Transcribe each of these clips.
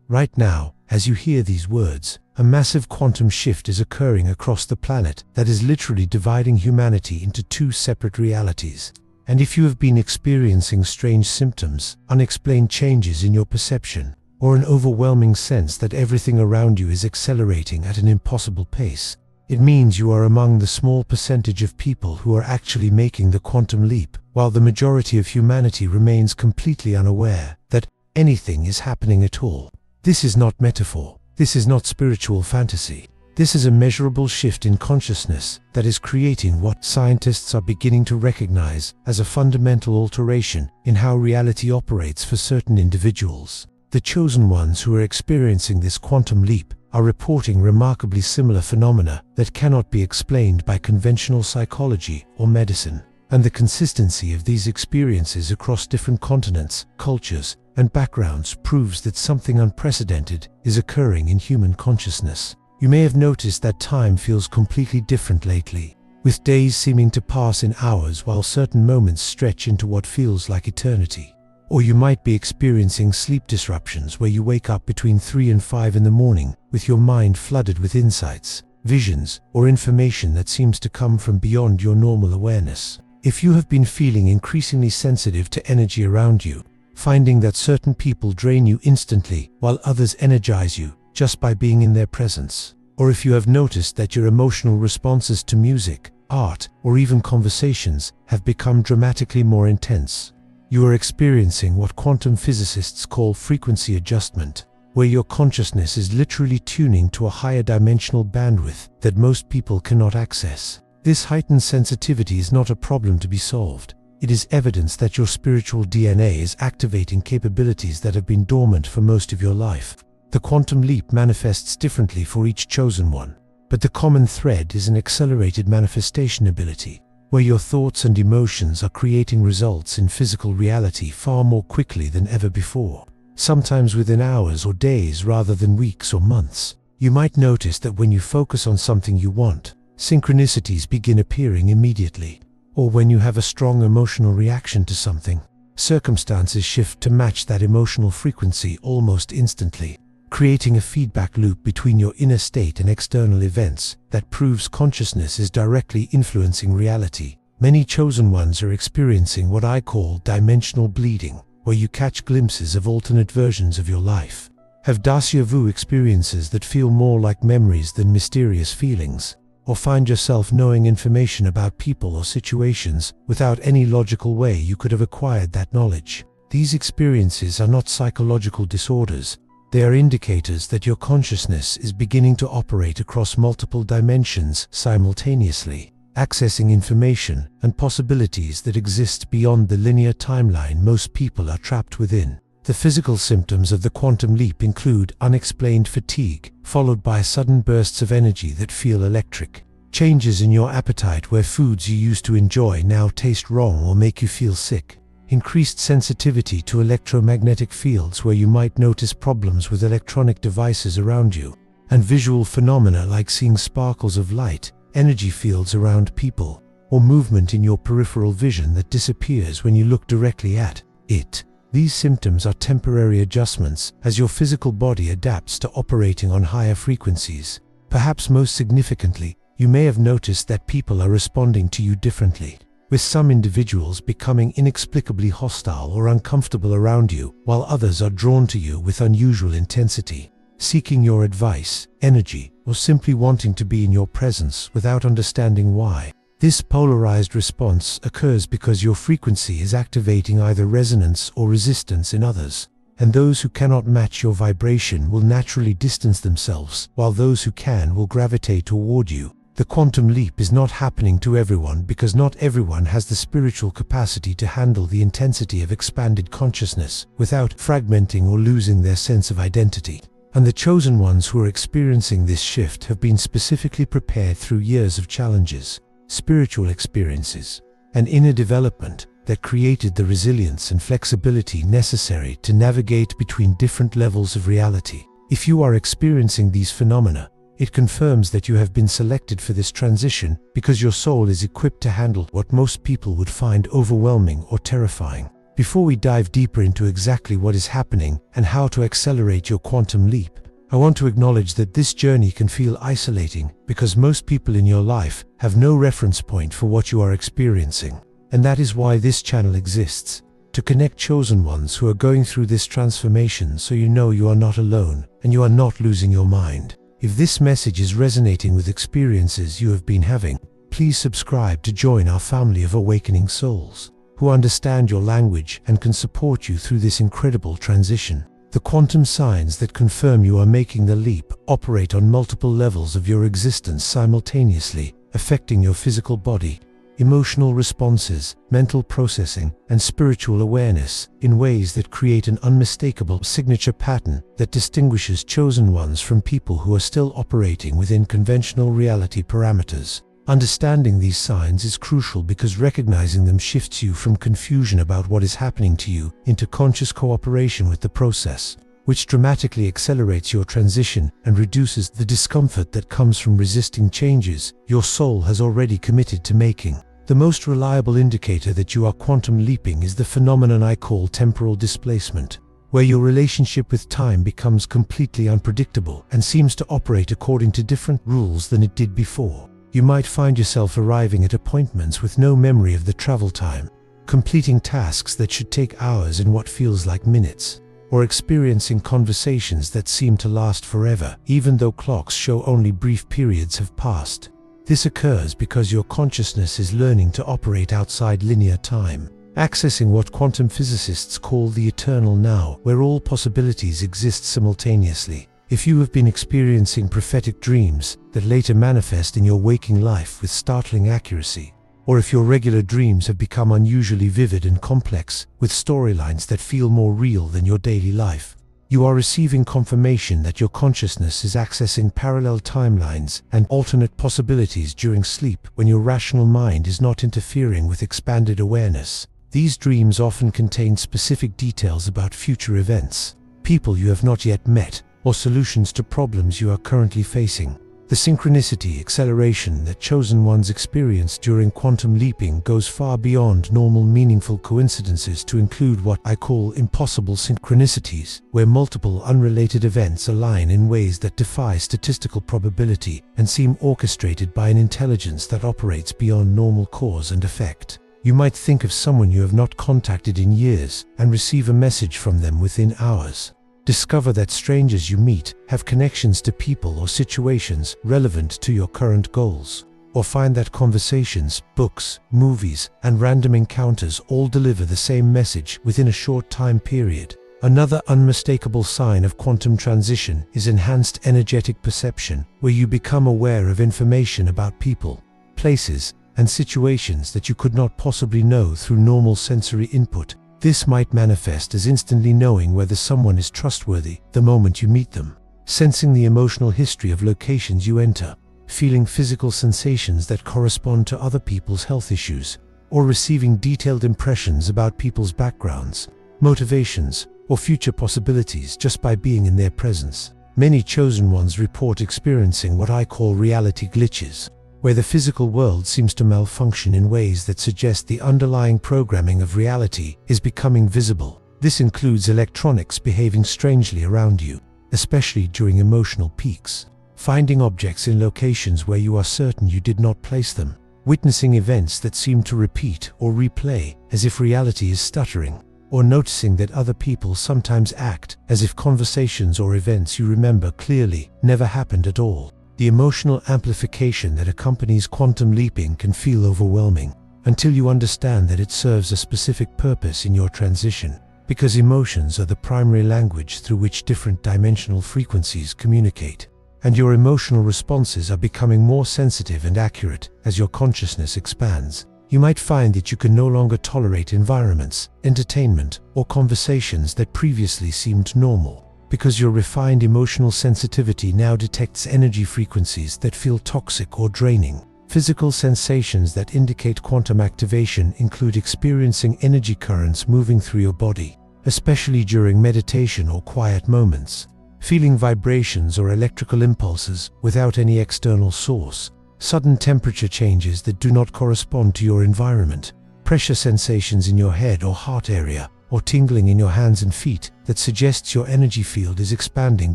Right now, as you hear these words, a massive quantum shift is occurring across the planet that is literally dividing humanity into two separate realities. And if you have been experiencing strange symptoms, unexplained changes in your perception, or an overwhelming sense that everything around you is accelerating at an impossible pace, it means you are among the small percentage of people who are actually making the quantum leap, while the majority of humanity remains completely unaware that anything is happening at all. This is not metaphor. This is not spiritual fantasy. This is a measurable shift in consciousness that is creating what scientists are beginning to recognize as a fundamental alteration in how reality operates for certain individuals. The chosen ones who are experiencing this quantum leap are reporting remarkably similar phenomena that cannot be explained by conventional psychology or medicine. And the consistency of these experiences across different continents, cultures, and backgrounds proves that something unprecedented is occurring in human consciousness. You may have noticed that time feels completely different lately, with days seeming to pass in hours while certain moments stretch into what feels like eternity. Or you might be experiencing sleep disruptions where you wake up between 3 and 5 in the morning with your mind flooded with insights, visions, or information that seems to come from beyond your normal awareness. If you have been feeling increasingly sensitive to energy around you, finding that certain people drain you instantly while others energize you just by being in their presence, or if you have noticed that your emotional responses to music, art, or even conversations have become dramatically more intense, you are experiencing what quantum physicists call frequency adjustment, where your consciousness is literally tuning to a higher dimensional bandwidth that most people cannot access. This heightened sensitivity is not a problem to be solved. It is evidence that your spiritual DNA is activating capabilities that have been dormant for most of your life. The quantum leap manifests differently for each chosen one, but the common thread is an accelerated manifestation ability, where your thoughts and emotions are creating results in physical reality far more quickly than ever before, sometimes within hours or days rather than weeks or months. You might notice that when you focus on something you want, synchronicities begin appearing immediately. Or when you have a strong emotional reaction to something, circumstances shift to match that emotional frequency almost instantly, creating a feedback loop between your inner state and external events that proves consciousness is directly influencing reality. Many chosen ones are experiencing what I call dimensional bleeding, where you catch glimpses of alternate versions of your life. Have déjà vu experiences that feel more like memories than mysterious feelings, or find yourself knowing information about people or situations without any logical way you could have acquired that knowledge. These experiences are not psychological disorders. They are indicators that your consciousness is beginning to operate across multiple dimensions simultaneously, accessing information and possibilities that exist beyond the linear timeline most people are trapped within. The physical symptoms of the quantum leap include unexplained fatigue, followed by sudden bursts of energy that feel electric, changes in your appetite where foods you used to enjoy now taste wrong or make you feel sick, increased sensitivity to electromagnetic fields where you might notice problems with electronic devices around you, and visual phenomena like seeing sparkles of light, energy fields around people, or movement in your peripheral vision that disappears when you look directly at it. These symptoms are temporary adjustments as your physical body adapts to operating on higher frequencies. Perhaps most significantly, you may have noticed that people are responding to you differently, with some individuals becoming inexplicably hostile or uncomfortable around you, while others are drawn to you with unusual intensity, seeking your advice, energy, or simply wanting to be in your presence without understanding why. This polarized response occurs because your frequency is activating either resonance or resistance in others, and those who cannot match your vibration will naturally distance themselves, while those who can will gravitate toward you. The quantum leap is not happening to everyone because not everyone has the spiritual capacity to handle the intensity of expanded consciousness without fragmenting or losing their sense of identity. And the chosen ones who are experiencing this shift have been specifically prepared through years of challenges, spiritual experiences, and inner development that created the resilience and flexibility necessary to navigate between different levels of reality. If you are experiencing these phenomena, it confirms that you have been selected for this transition because your soul is equipped to handle what most people would find overwhelming or terrifying. Before we dive deeper into exactly what is happening and how to accelerate your quantum leap, I want to acknowledge that this journey can feel isolating because most people in your life have no reference point for what you are experiencing. And that is why this channel exists, to connect chosen ones who are going through this transformation so you know you are not alone and you are not losing your mind. If this message is resonating with experiences you have been having, please subscribe to join our family of awakening souls who understand your language and can support you through this incredible transition. The quantum signs that confirm you are making the leap operate on multiple levels of your existence simultaneously, affecting your physical body, emotional responses, mental processing, and spiritual awareness in ways that create an unmistakable signature pattern that distinguishes chosen ones from people who are still operating within conventional reality parameters. Understanding these signs is crucial because recognizing them shifts you from confusion about what is happening to you into conscious cooperation with the process, which dramatically accelerates your transition and reduces the discomfort that comes from resisting changes your soul has already committed to making. The most reliable indicator that you are quantum leaping is the phenomenon I call temporal displacement, where your relationship with time becomes completely unpredictable and seems to operate according to different rules than it did before. You might find yourself arriving at appointments with no memory of the travel time, completing tasks that should take hours in what feels like minutes, or experiencing conversations that seem to last forever, even though clocks show only brief periods have passed. This occurs because your consciousness is learning to operate outside linear time, accessing what quantum physicists call the eternal now, where all possibilities exist simultaneously. If you have been experiencing prophetic dreams that later manifest in your waking life with startling accuracy, or if your regular dreams have become unusually vivid and complex, with storylines that feel more real than your daily life, you are receiving confirmation that your consciousness is accessing parallel timelines and alternate possibilities during sleep when your rational mind is not interfering with expanded awareness. These dreams often contain specific details about future events, people you have not yet met, or solutions to problems you are currently facing. The synchronicity acceleration that chosen ones experience during quantum leaping goes far beyond normal meaningful coincidences to include what I call impossible synchronicities, where multiple unrelated events align in ways that defy statistical probability and seem orchestrated by an intelligence that operates beyond normal cause and effect. You might think of someone you have not contacted in years and receive a message from them within hours. Discover that strangers you meet have connections to people or situations relevant to your current goals. Or find that conversations, books, movies, and random encounters all deliver the same message within a short time period. Another unmistakable sign of quantum transition is enhanced energetic perception, where you become aware of information about people, places, and situations that you could not possibly know through normal sensory input. This might manifest as instantly knowing whether someone is trustworthy the moment you meet them, sensing the emotional history of locations you enter, feeling physical sensations that correspond to other people's health issues, or receiving detailed impressions about people's backgrounds, motivations, or future possibilities just by being in their presence. Many chosen ones report experiencing what I call reality glitches, where the physical world seems to malfunction in ways that suggest the underlying programming of reality is becoming visible. This includes electronics behaving strangely around you, especially during emotional peaks, finding objects in locations where you are certain you did not place them, witnessing events that seem to repeat or replay as if reality is stuttering, or noticing that other people sometimes act as if conversations or events you remember clearly never happened at all. The emotional amplification that accompanies quantum leaping can feel overwhelming until you understand that it serves a specific purpose in your transition, because emotions are the primary language through which different dimensional frequencies communicate, and your emotional responses are becoming more sensitive and accurate as your consciousness expands. You might find that you can no longer tolerate environments, entertainment, or conversations that previously seemed normal, because your refined emotional sensitivity now detects energy frequencies that feel toxic or draining. Physical sensations that indicate quantum activation include experiencing energy currents moving through your body, especially during meditation or quiet moments, feeling vibrations or electrical impulses without any external source, sudden temperature changes that do not correspond to your environment, pressure sensations in your head or heart area, or tingling in your hands and feet that suggests your energy field is expanding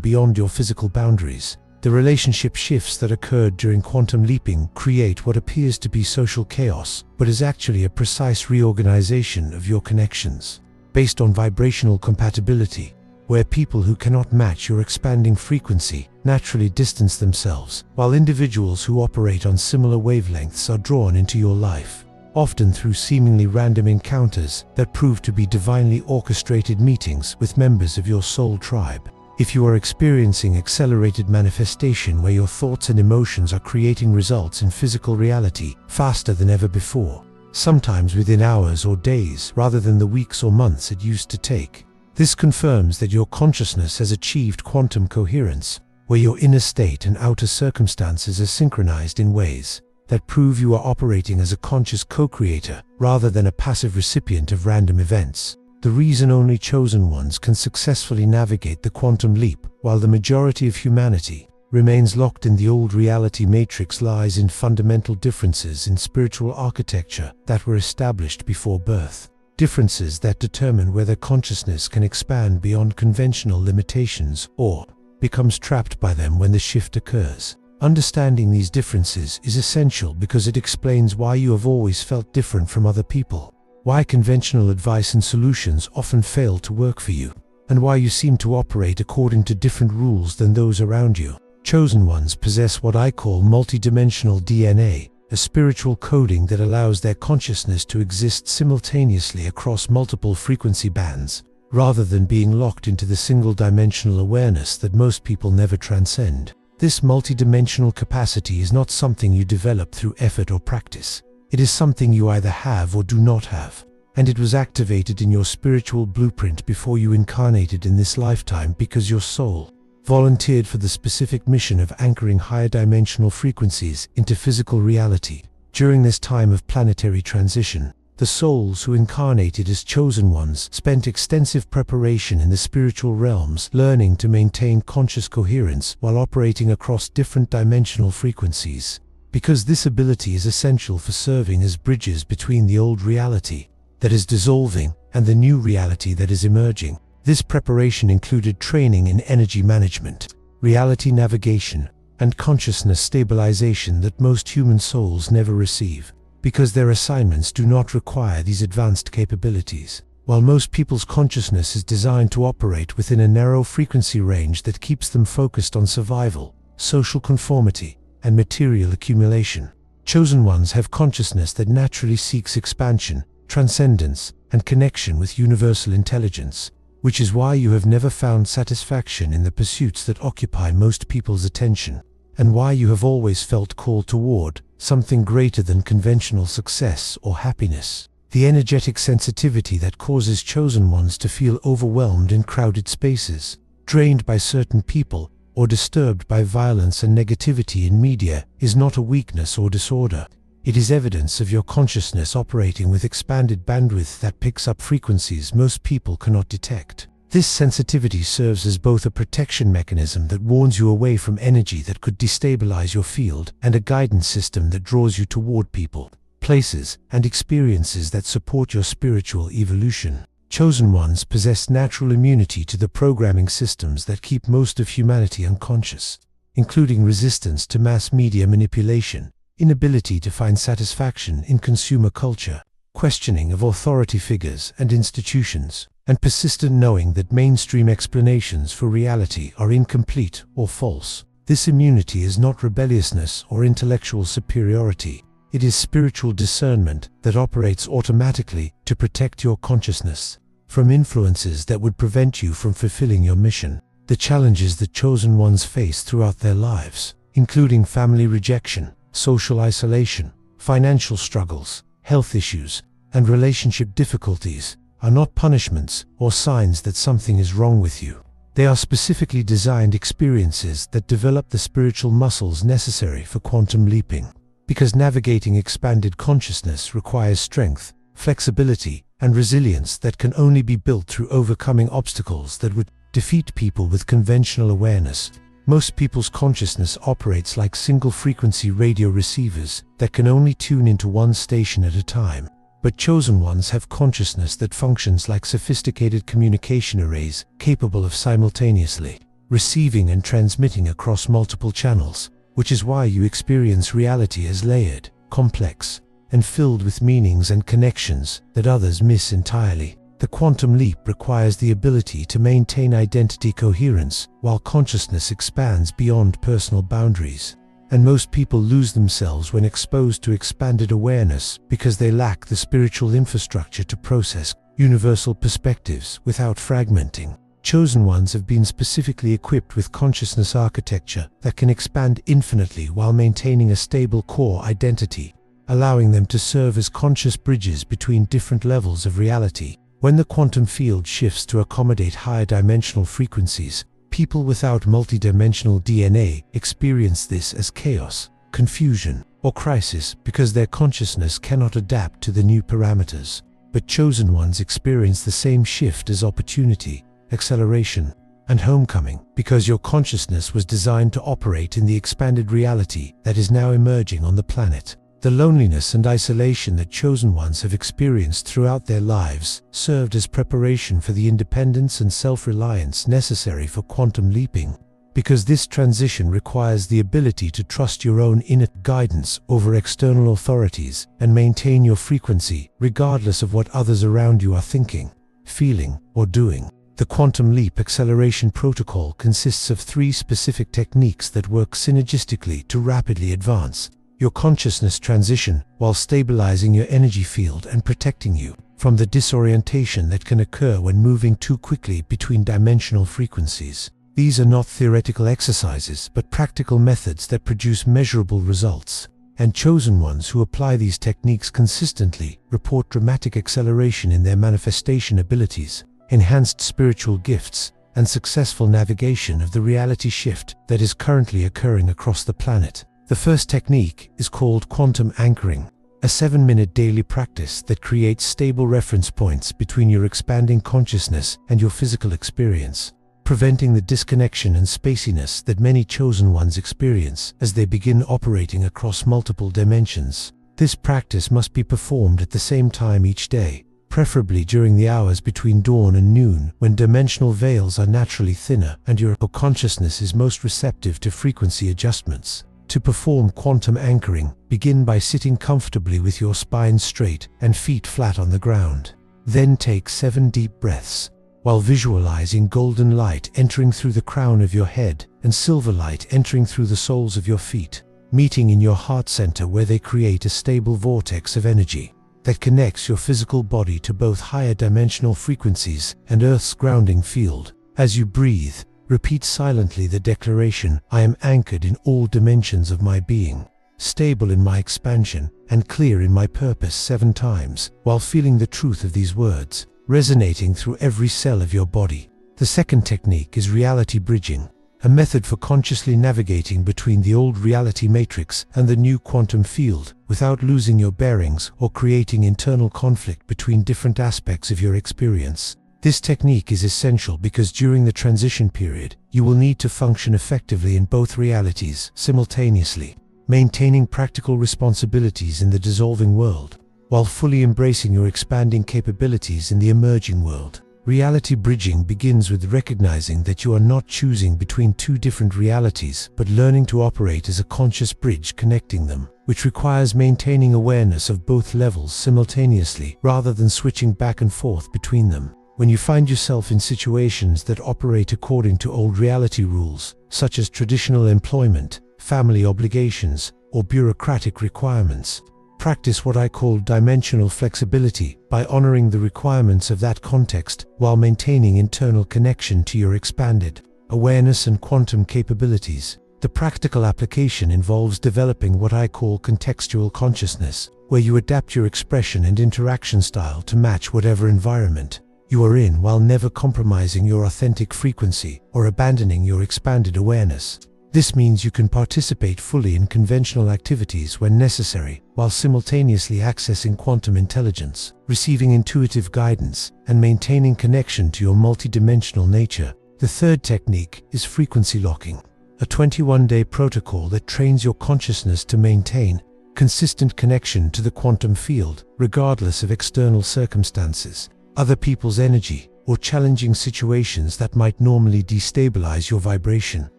beyond your physical boundaries. The relationship shifts that occurred during quantum leaping create what appears to be social chaos, but is actually a precise reorganization of your connections, based on vibrational compatibility, where people who cannot match your expanding frequency naturally distance themselves, while individuals who operate on similar wavelengths are drawn into your life, often through seemingly random encounters that prove to be divinely orchestrated meetings with members of your soul tribe. If you are experiencing accelerated manifestation where your thoughts and emotions are creating results in physical reality faster than ever before, sometimes within hours or days rather than the weeks or months it used to take, this confirms that your consciousness has achieved quantum coherence, where your inner state and outer circumstances are synchronized in ways that prove you are operating as a conscious co-creator rather than a passive recipient of random events. The reason only chosen ones can successfully navigate the quantum leap, while the majority of humanity remains locked in the old reality matrix, lies in fundamental differences in spiritual architecture that were established before birth. Differences that determine whether consciousness can expand beyond conventional limitations or becomes trapped by them when the shift occurs. Understanding these differences is essential because it explains why you have always felt different from other people, why conventional advice and solutions often fail to work for you, and why you seem to operate according to different rules than those around you. Chosen ones possess what I call multidimensional DNA, a spiritual coding that allows their consciousness to exist simultaneously across multiple frequency bands, rather than being locked into the single-dimensional awareness that most people never transcend. This multidimensional capacity is not something you develop through effort or practice. It is something you either have or do not have, and it was activated in your spiritual blueprint before you incarnated in this lifetime because your soul volunteered for the specific mission of anchoring higher dimensional frequencies into physical reality. During this time of planetary transition, the souls who incarnated as chosen ones spent extensive preparation in the spiritual realms, learning to maintain conscious coherence while operating across different dimensional frequencies. Because this ability is essential for serving as bridges between the old reality that is dissolving and the new reality that is emerging. This preparation included training in energy management, reality navigation, and consciousness stabilization that most human souls never receive, because their assignments do not require these advanced capabilities. While most people's consciousness is designed to operate within a narrow frequency range that keeps them focused on survival, social conformity, and material accumulation, chosen ones have consciousness that naturally seeks expansion, transcendence, and connection with universal intelligence, which is why you have never found satisfaction in the pursuits that occupy most people's attention, and why you have always felt called toward something greater than conventional success or happiness. The energetic sensitivity that causes chosen ones to feel overwhelmed in crowded spaces, drained by certain people, or disturbed by violence and negativity in media is not a weakness or disorder. It is evidence of your consciousness operating with expanded bandwidth that picks up frequencies most people cannot detect. This sensitivity serves as both a protection mechanism that warns you away from energy that could destabilize your field and a guidance system that draws you toward people, places, and experiences that support your spiritual evolution. Chosen ones possess natural immunity to the programming systems that keep most of humanity unconscious, including resistance to mass media manipulation, inability to find satisfaction in consumer culture, questioning of authority figures and institutions, and persistent knowing that mainstream explanations for reality are incomplete or false. This immunity is not rebelliousness or intellectual superiority. It is spiritual discernment that operates automatically to protect your consciousness from influences that would prevent you from fulfilling your mission. The challenges that chosen ones face throughout their lives, including family rejection, social isolation, financial struggles, health issues, and relationship difficulties, are not punishments or signs that something is wrong with you. They are specifically designed experiences that develop the spiritual muscles necessary for quantum leaping. Because navigating expanded consciousness requires strength, flexibility, and resilience that can only be built through overcoming obstacles that would defeat people with conventional awareness. Most people's consciousness operates like single-frequency radio receivers that can only tune into one station at a time. But chosen ones have consciousness that functions like sophisticated communication arrays, capable of simultaneously receiving and transmitting across multiple channels, which is why you experience reality as layered, complex, and filled with meanings and connections that others miss entirely. The quantum leap requires the ability to maintain identity coherence while consciousness expands beyond personal boundaries. And most people lose themselves when exposed to expanded awareness because they lack the spiritual infrastructure to process universal perspectives without fragmenting. Chosen ones have been specifically equipped with consciousness architecture that can expand infinitely while maintaining a stable core identity, allowing them to serve as conscious bridges between different levels of reality. When the quantum field shifts to accommodate higher dimensional frequencies, people without multidimensional DNA experience this as chaos, confusion, or crisis because their consciousness cannot adapt to the new parameters. But chosen ones experience the same shift as opportunity, acceleration, and homecoming because your consciousness was designed to operate in the expanded reality that is now emerging on the planet. The loneliness and isolation that chosen ones have experienced throughout their lives served as preparation for the independence and self-reliance necessary for quantum leaping, because this transition requires the ability to trust your own inner guidance over external authorities and maintain your frequency regardless of what others around you are thinking, feeling, or doing. The quantum leap acceleration protocol consists of 3 specific techniques that work synergistically to rapidly advance your consciousness transition while stabilizing your energy field and protecting you from the disorientation that can occur when moving too quickly between dimensional frequencies. These are not theoretical exercises, but practical methods that produce measurable results. And chosen ones who apply these techniques consistently report dramatic acceleration in their manifestation abilities, enhanced spiritual gifts, and successful navigation of the reality shift that is currently occurring across the planet. The first technique is called quantum anchoring, a 7-minute daily practice that creates stable reference points between your expanding consciousness and your physical experience, preventing the disconnection and spaciness that many chosen ones experience as they begin operating across multiple dimensions. This practice must be performed at the same time each day, preferably during the hours between dawn and noon, when dimensional veils are naturally thinner and your consciousness is most receptive to frequency adjustments. To perform quantum anchoring, begin by sitting comfortably with your spine straight and feet flat on the ground. Then take 7 deep breaths, while visualizing golden light entering through the crown of your head and silver light entering through the soles of your feet, meeting in your heart center where they create a stable vortex of energy that connects your physical body to both higher dimensional frequencies and Earth's grounding field. As you breathe, repeat silently the declaration, "I am anchored in all dimensions of my being, stable in my expansion, and clear in my purpose" 7 times, while feeling the truth of these words resonating through every cell of your body. The second technique is reality bridging, a method for consciously navigating between the old reality matrix and the new quantum field without losing your bearings or creating internal conflict between different aspects of your experience. This technique is essential because during the transition period, you will need to function effectively in both realities simultaneously, maintaining practical responsibilities in the dissolving world, while fully embracing your expanding capabilities in the emerging world. Reality bridging begins with recognizing that you are not choosing between 2 different realities, but learning to operate as a conscious bridge connecting them, which requires maintaining awareness of both levels simultaneously rather than switching back and forth between them. When you find yourself in situations that operate according to old reality rules, such as traditional employment, family obligations, or bureaucratic requirements, practice what I call dimensional flexibility by honoring the requirements of that context while maintaining internal connection to your expanded awareness and quantum capabilities. The practical application involves developing what I call contextual consciousness, where you adapt your expression and interaction style to match whatever environment you are in while never compromising your authentic frequency or abandoning your expanded awareness. This means you can participate fully in conventional activities when necessary, while simultaneously accessing quantum intelligence, receiving intuitive guidance, and maintaining connection to your multidimensional nature. The third technique is frequency locking, a 21-day protocol that trains your consciousness to maintain consistent connection to the quantum field, regardless of external circumstances, other people's energy, or challenging situations that might normally destabilize your vibration.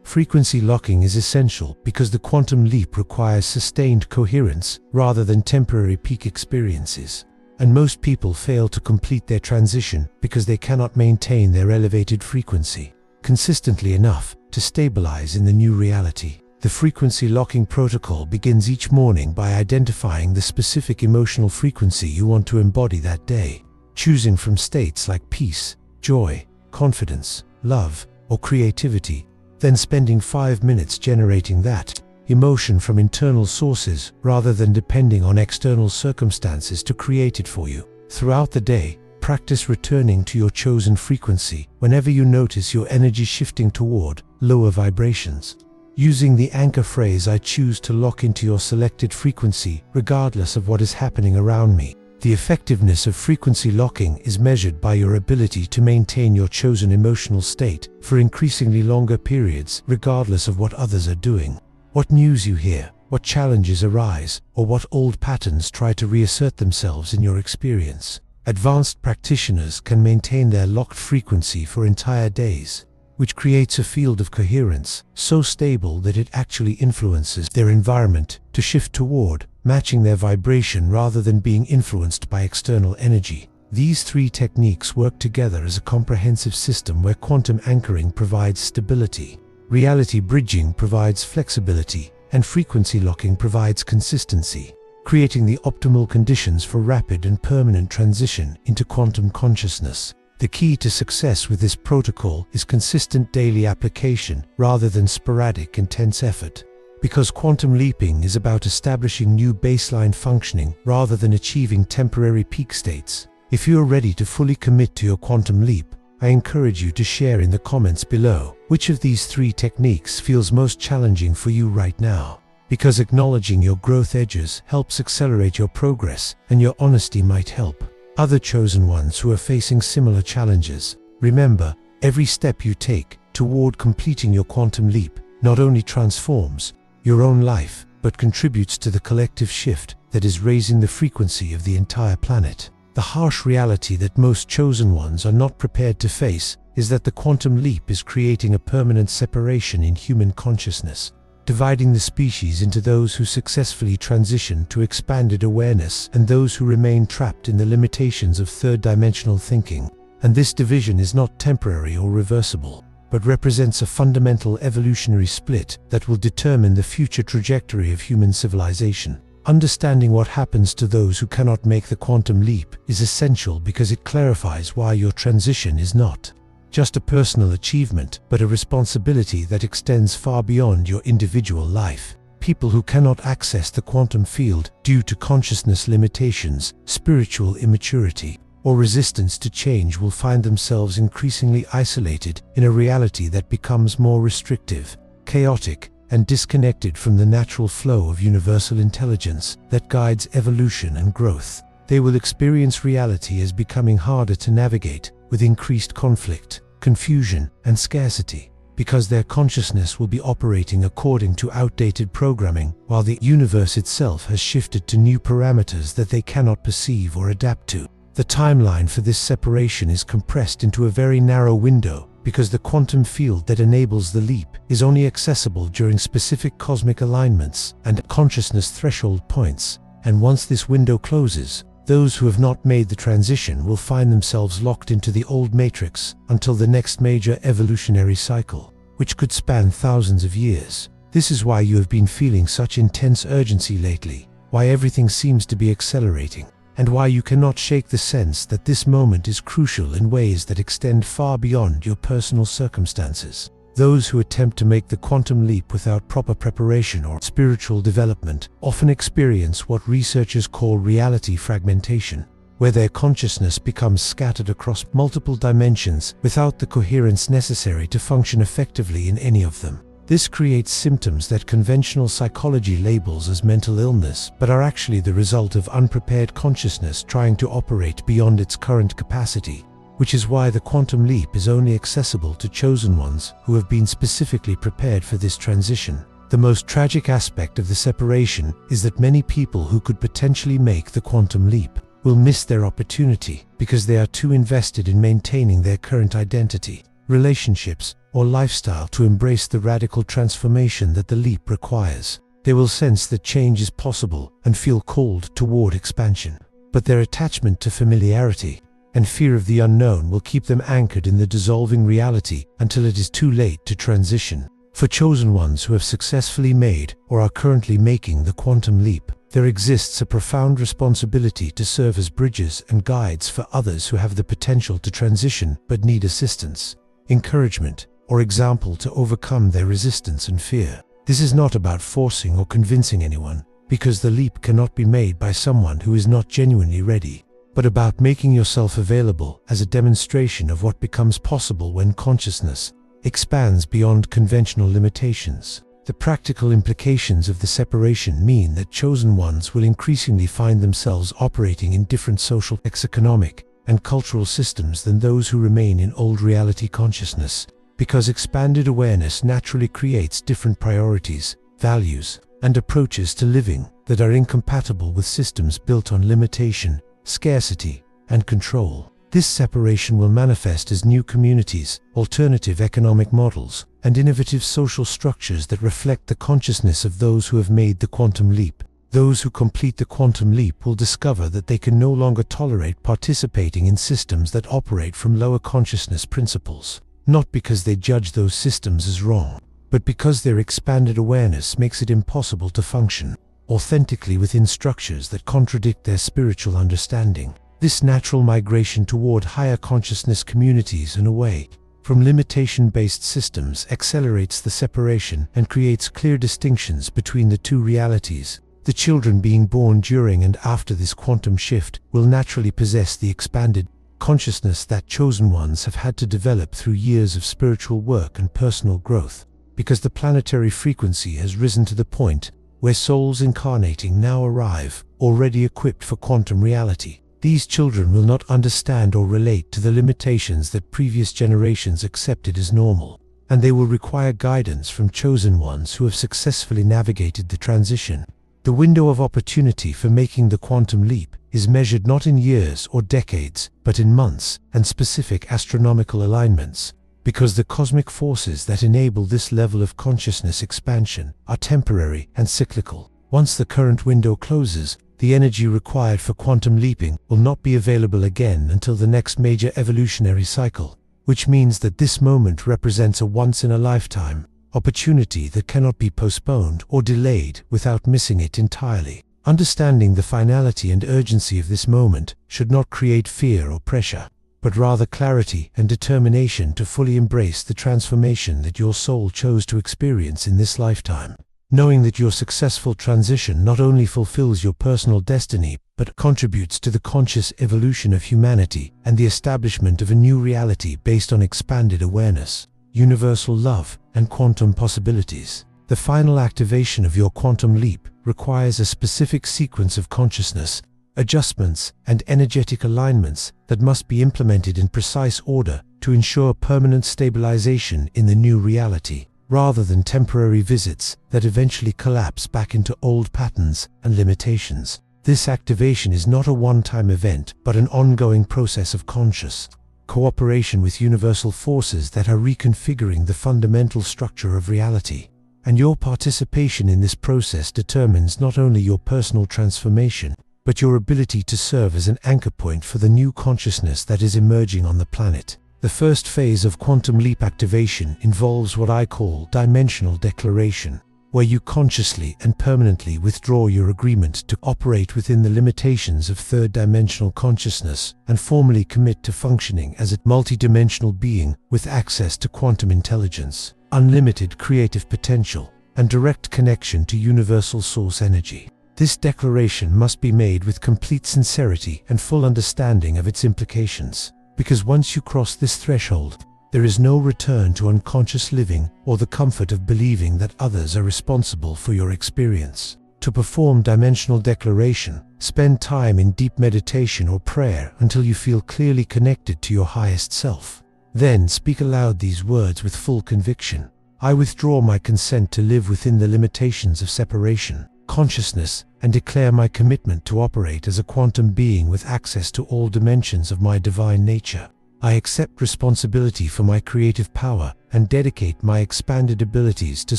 Frequency locking is essential because the quantum leap requires sustained coherence rather than temporary peak experiences. And most people fail to complete their transition because they cannot maintain their elevated frequency consistently enough to stabilize in the new reality. The frequency locking protocol begins each morning by identifying the specific emotional frequency you want to embody that day, choosing from states like peace, joy, confidence, love, or creativity, then spending 5 minutes generating that emotion from internal sources rather than depending on external circumstances to create it for you. Throughout the day, practice returning to your chosen frequency whenever you notice your energy shifting toward lower vibrations. Using the anchor phrase, "I choose to lock into your selected frequency regardless of what is happening around me." The effectiveness of frequency locking is measured by your ability to maintain your chosen emotional state for increasingly longer periods regardless of what others are doing. What news you hear, what challenges arise, or what old patterns try to reassert themselves in your experience. Advanced practitioners can maintain their locked frequency for entire days, which creates a field of coherence so stable that it actually influences their environment to shift toward matching their vibration rather than being influenced by external energy. These three techniques work together as a comprehensive system where quantum anchoring provides stability, reality bridging provides flexibility, and frequency locking provides consistency, creating the optimal conditions for rapid and permanent transition into quantum consciousness. The key to success with this protocol is consistent daily application rather than sporadic, intense effort. Because quantum leaping is about establishing new baseline functioning rather than achieving temporary peak states. If you are ready to fully commit to your quantum leap, I encourage you to share in the comments below which of these three techniques feels most challenging for you right now. Because acknowledging your growth edges helps accelerate your progress, and your honesty might help other chosen ones who are facing similar challenges. Remember, every step you take toward completing your quantum leap not only transforms your own life, but contributes to the collective shift that is raising the frequency of the entire planet. The harsh reality that most chosen ones are not prepared to face is that the quantum leap is creating a permanent separation in human consciousness, dividing the species into those who successfully transition to expanded awareness and those who remain trapped in the limitations of third-dimensional thinking. And this division is not temporary or reversible, but represents a fundamental evolutionary split that will determine the future trajectory of human civilization. Understanding what happens to those who cannot make the quantum leap is essential because it clarifies why your transition is not just a personal achievement, but a responsibility that extends far beyond your individual life. People who cannot access the quantum field due to consciousness limitations, spiritual immaturity, or resistance to change will find themselves increasingly isolated in a reality that becomes more restrictive, chaotic, and disconnected from the natural flow of universal intelligence that guides evolution and growth. They will experience reality as becoming harder to navigate, with increased conflict, confusion, and scarcity, because their consciousness will be operating according to outdated programming, while the universe itself has shifted to new parameters that they cannot perceive or adapt to. The timeline for this separation is compressed into a very narrow window, because the quantum field that enables the leap is only accessible during specific cosmic alignments and consciousness threshold points. And once this window closes, those who have not made the transition will find themselves locked into the old matrix until the next major evolutionary cycle, which could span thousands of years. This is why you have been feeling such intense urgency lately, why everything seems to be accelerating, and why you cannot shake the sense that this moment is crucial in ways that extend far beyond your personal circumstances. Those who attempt to make the quantum leap without proper preparation or spiritual development often experience what researchers call reality fragmentation, where their consciousness becomes scattered across multiple dimensions without the coherence necessary to function effectively in any of them. This creates symptoms that conventional psychology labels as mental illness, but are actually the result of unprepared consciousness trying to operate beyond its current capacity. Which is why the quantum leap is only accessible to chosen ones who have been specifically prepared for this transition. The most tragic aspect of the separation is that many people who could potentially make the quantum leap will miss their opportunity because they are too invested in maintaining their current identity, relationships, or lifestyle to embrace the radical transformation that the leap requires. They will sense that change is possible and feel called toward expansion. But their attachment to familiarity and fear of the unknown will keep them anchored in the dissolving reality until it is too late to transition. For chosen ones who have successfully made or are currently making the quantum leap, there exists a profound responsibility to serve as bridges and guides for others who have the potential to transition but need assistance, encouragement, or example to overcome their resistance and fear. This is not about forcing or convincing anyone, because the leap cannot be made by someone who is not genuinely ready, but about making yourself available as a demonstration of what becomes possible when consciousness expands beyond conventional limitations. The practical implications of the separation mean that chosen ones will increasingly find themselves operating in different social, economic, and cultural systems than those who remain in old reality consciousness, because expanded awareness naturally creates different priorities, values, and approaches to living that are incompatible with systems built on limitation, scarcity, and control. This separation will manifest as new communities, alternative economic models, and innovative social structures that reflect the consciousness of those who have made the quantum leap. Those who complete the quantum leap will discover that they can no longer tolerate participating in systems that operate from lower consciousness principles, not because they judge those systems as wrong, but because their expanded awareness makes it impossible to function authentically within structures that contradict their spiritual understanding. This natural migration toward higher consciousness communities and away from limitation-based systems accelerates the separation and creates clear distinctions between the two realities. The children being born during and after this quantum shift will naturally possess the expanded consciousness that chosen ones have had to develop through years of spiritual work and personal growth, because the planetary frequency has risen to the point where souls incarnating now arrive, already equipped for quantum reality. These children will not understand or relate to the limitations that previous generations accepted as normal, and they will require guidance from chosen ones who have successfully navigated the transition. The window of opportunity for making the quantum leap is measured not in years or decades, but in months and specific astronomical alignments, because the cosmic forces that enable this level of consciousness expansion are temporary and cyclical. Once the current window closes, the energy required for quantum leaping will not be available again until the next major evolutionary cycle, which means that this moment represents a once-in-a-lifetime opportunity that cannot be postponed or delayed without missing it entirely. Understanding the finality and urgency of this moment should not create fear or pressure, but rather clarity and determination to fully embrace the transformation that your soul chose to experience in this lifetime. Knowing that your successful transition not only fulfills your personal destiny, but contributes to the conscious evolution of humanity and the establishment of a new reality based on expanded awareness, universal love, and quantum possibilities. The final activation of your quantum leap requires a specific sequence of consciousness, adjustments, and energetic alignments that must be implemented in precise order to ensure permanent stabilization in the new reality, rather than temporary visits that eventually collapse back into old patterns and limitations. This activation is not a one-time event, but an ongoing process of conscious cooperation with universal forces that are reconfiguring the fundamental structure of reality. And your participation in this process determines not only your personal transformation, but your ability to serve as an anchor point for the new consciousness that is emerging on the planet. The first phase of quantum leap activation involves what I call dimensional declaration, where you consciously and permanently withdraw your agreement to operate within the limitations of third-dimensional consciousness and formally commit to functioning as a multidimensional being with access to quantum intelligence, unlimited creative potential, and direct connection to universal source energy. This declaration must be made with complete sincerity and full understanding of its implications, because once you cross this threshold, there is no return to unconscious living or the comfort of believing that others are responsible for your experience. To perform dimensional declaration, spend time in deep meditation or prayer until you feel clearly connected to your highest self. Then speak aloud these words with full conviction. I withdraw my consent to live within the limitations of separation, consciousness, and declare my commitment to operate as a quantum being with access to all dimensions of my divine nature. I accept responsibility for my creative power and dedicate my expanded abilities to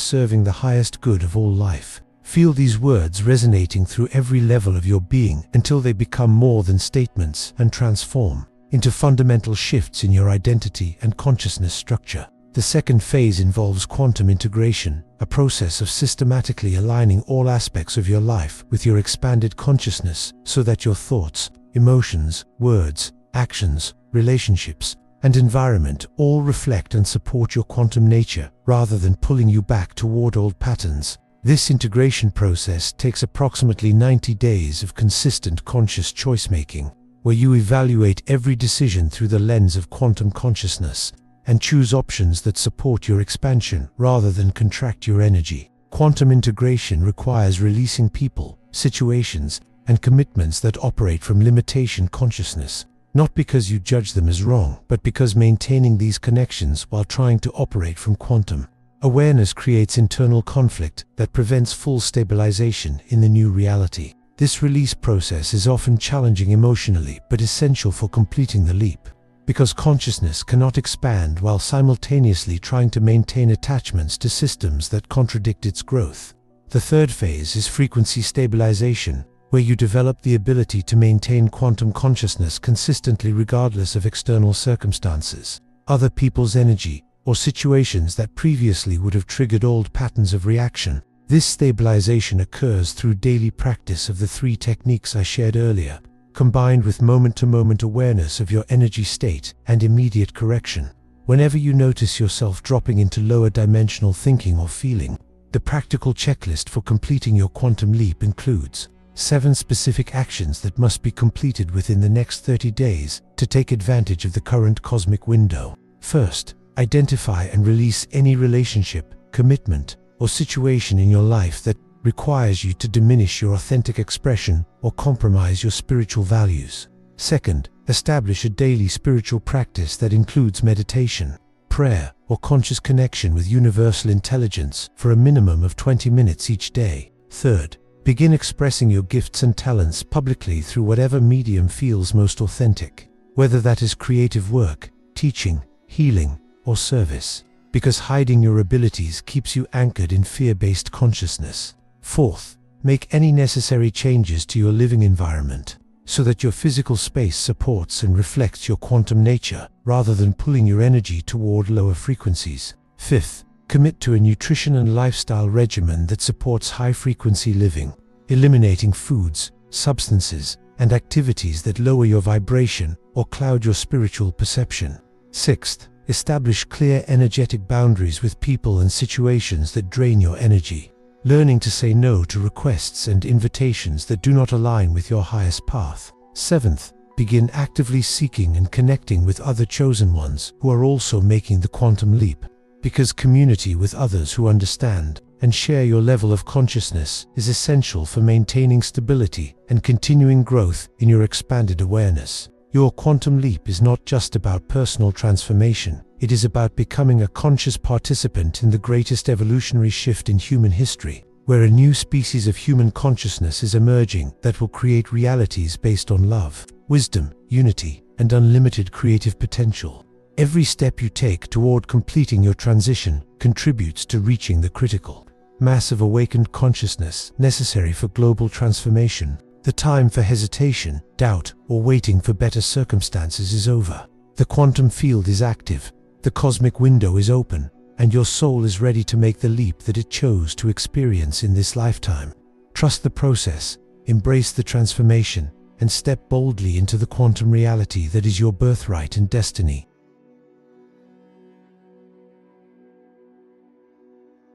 serving the highest good of all life. Feel these words resonating through every level of your being until they become more than statements and transform into fundamental shifts in your identity and consciousness structure. The second phase involves quantum integration, a process of systematically aligning all aspects of your life with your expanded consciousness so that your thoughts, emotions, words, actions, relationships, and environment all reflect and support your quantum nature rather than pulling you back toward old patterns. This integration process takes approximately 90 days of consistent conscious choice-making, where you evaluate every decision through the lens of quantum consciousness and choose options that support your expansion rather than contract your energy. Quantum integration requires releasing people, situations, and commitments that operate from limitation consciousness, not because you judge them as wrong, but because maintaining these connections while trying to operate from quantum awareness creates internal conflict that prevents full stabilization in the new reality. This release process is often challenging emotionally, but essential for completing the leap, because consciousness cannot expand while simultaneously trying to maintain attachments to systems that contradict its growth. The third phase is frequency stabilization, where you develop the ability to maintain quantum consciousness consistently regardless of external circumstances, other people's energy, or situations that previously would have triggered old patterns of reaction. This stabilization occurs through daily practice of the 3 techniques I shared earlier, combined with moment-to-moment awareness of your energy state and immediate correction. Whenever you notice yourself dropping into lower dimensional thinking or feeling, the practical checklist for completing your quantum leap includes 7 specific actions that must be completed within the next 30 days to take advantage of the current cosmic window. First, identify and release any relationship, commitment, or situation in your life that requires you to diminish your authentic expression or compromise your spiritual values. Second, establish a daily spiritual practice that includes meditation, prayer, or conscious connection with universal intelligence for a minimum of 20 minutes each day. Third, begin expressing your gifts and talents publicly through whatever medium feels most authentic, whether that is creative work, teaching, healing, or service, because hiding your abilities keeps you anchored in fear-based consciousness. Fourth, make any necessary changes to your living environment so that your physical space supports and reflects your quantum nature rather than pulling your energy toward lower frequencies. Fifth, commit to a nutrition and lifestyle regimen that supports high-frequency living, eliminating foods, substances, and activities that lower your vibration or cloud your spiritual perception. Sixth, establish clear energetic boundaries with people and situations that drain your energy, learning to say no to requests and invitations that do not align with your highest path. Seventh, begin actively seeking and connecting with other chosen ones who are also making the quantum leap, because community with others who understand and share your level of consciousness is essential for maintaining stability and continuing growth in your expanded awareness. Your quantum leap is not just about personal transformation, it is about becoming a conscious participant in the greatest evolutionary shift in human history, where a new species of human consciousness is emerging that will create realities based on love, wisdom, unity, and unlimited creative potential. Every step you take toward completing your transition contributes to reaching the critical mass of awakened consciousness necessary for global transformation. The time for hesitation, doubt, or waiting for better circumstances is over. The quantum field is active, the cosmic window is open, and your soul is ready to make the leap that it chose to experience in this lifetime. Trust the process, embrace the transformation, and step boldly into the quantum reality that is your birthright and destiny.